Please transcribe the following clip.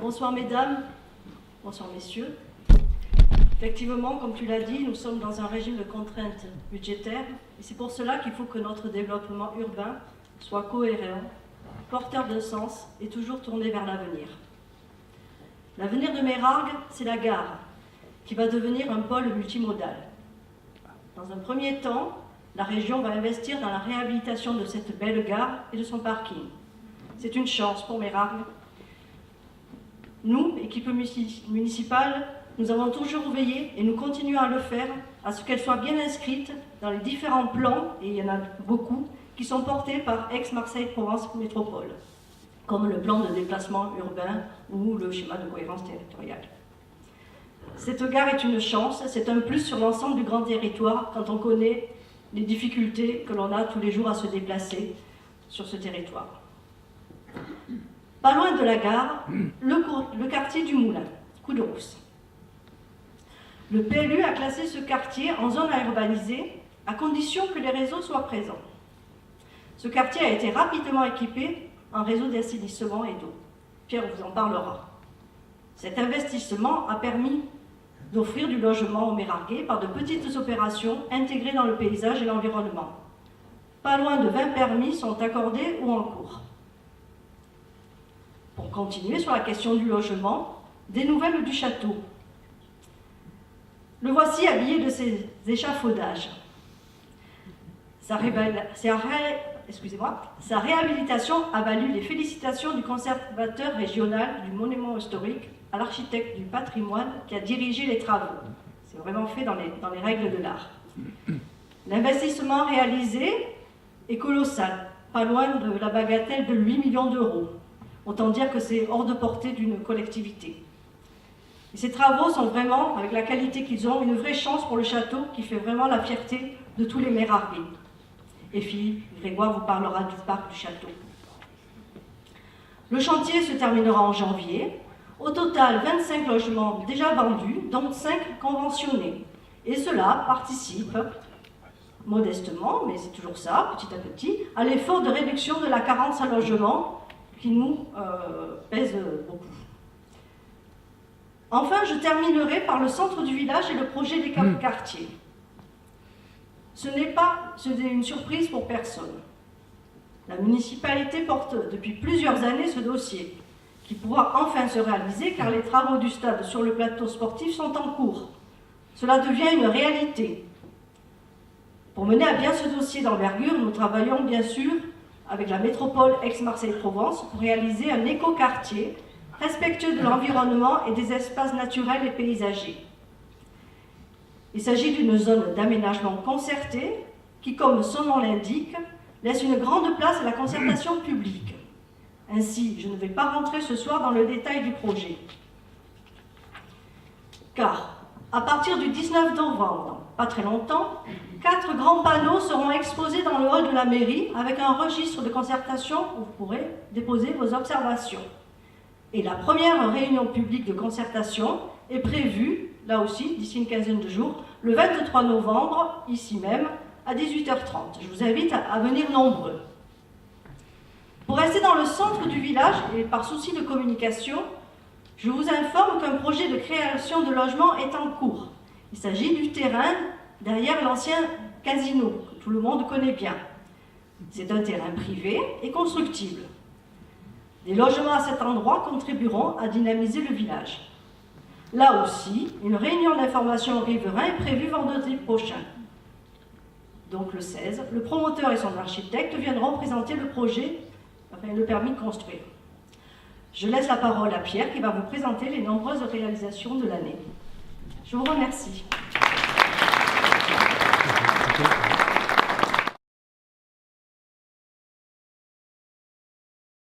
Bonsoir mesdames, bonsoir messieurs. Effectivement, comme tu l'as dit, nous sommes dans un régime de contraintes budgétaires et c'est pour cela qu'il faut que notre développement urbain soit cohérent, porteur de sens et toujours tourné vers l'avenir. L'avenir de Meyrargues, c'est la gare, qui va devenir un pôle multimodal. Dans un premier temps, la région va investir dans la réhabilitation de cette belle gare et de son parking. C'est une chance pour Meyrargues. Nous, équipe municipale, nous avons toujours veillé, et nous continuons à le faire, à ce qu'elle soit bien inscrite dans les différents plans, et il y en a beaucoup, qui sont portés par Aix-Marseille-Provence Métropole, comme le plan de déplacement urbain ou le schéma de cohérence territoriale. Cette gare est une chance, c'est un plus sur l'ensemble du grand territoire quand on connaît les difficultés que l'on a tous les jours à se déplacer sur ce territoire. Pas loin de la gare, le quartier du Moulin, Couderousse. Le PLU a classé ce quartier en zone à urbaniser à condition que les réseaux soient présents. Ce quartier a été rapidement équipé en réseau d'assainissement et d'eau. Pierre vous en parlera. Cet investissement a permis d'offrir du logement aux Meyrarguais par de petites opérations intégrées dans le paysage et l'environnement. Pas loin de 20 permis sont accordés ou en cours. Pour continuer sur la question du logement, des nouvelles du château. Le voici habillé de ses échafaudages. Sa réhabilitation a valu les félicitations du conservateur régional du monument historique à l'architecte du patrimoine qui a dirigé les travaux. C'est vraiment fait dans les règles de l'art. L'investissement réalisé est colossal, pas loin de la bagatelle de 8 millions d'euros. Autant dire que c'est hors de portée d'une collectivité. Et ces travaux sont vraiment, avec la qualité qu'ils ont, une vraie chance pour le château qui fait vraiment la fierté de tous les Meyrarguais. Et Philippe Grégoire vous parlera du parc du château. Le chantier se terminera en janvier. Au total, 25 logements déjà vendus, dont 5 conventionnés. Et cela participe, modestement, mais c'est toujours ça, petit à petit, à l'effort de réduction de la carence à logement qui nous pèse beaucoup. Enfin, je terminerai par le centre du village et le projet des quartiers. Ce n'est une surprise pour personne. La municipalité porte depuis plusieurs années ce dossier, qui pourra enfin se réaliser car les travaux du stade sur le plateau sportif sont en cours. Cela devient une réalité. Pour mener à bien ce dossier d'envergure, nous travaillons bien sûr avec la métropole Aix-Marseille-Provence pour réaliser un écoquartier respectueux de l'environnement et des espaces naturels et paysagers. Il s'agit d'une zone d'aménagement concerté qui, comme son nom l'indique, laisse une grande place à la concertation publique. Ainsi, je ne vais pas rentrer ce soir dans le détail du projet. Car, à partir du 19 novembre, pas très longtemps, 4 grands panneaux seront exposés dans le hall de la mairie avec un registre de concertation où vous pourrez déposer vos observations. Et la première réunion publique de concertation est prévue, là aussi, d'ici une quinzaine de jours, le 23 novembre, ici même, à 18h30. Je vous invite à venir nombreux. Pour rester dans le centre du village, et par souci de communication, je vous informe qu'un projet de création de logements est en cours. Il s'agit du terrain derrière l'ancien casino, que tout le monde connaît bien. C'est un terrain privé et constructible. Des logements à cet endroit contribueront à dynamiser le village. Là aussi, une réunion d'information aux riverains est prévue vendredi prochain. Donc le 16, le promoteur et son architecte viendront présenter le projet, enfin le permis de construire. Je laisse la parole à Pierre qui va vous présenter les nombreuses réalisations de l'année. Je vous remercie.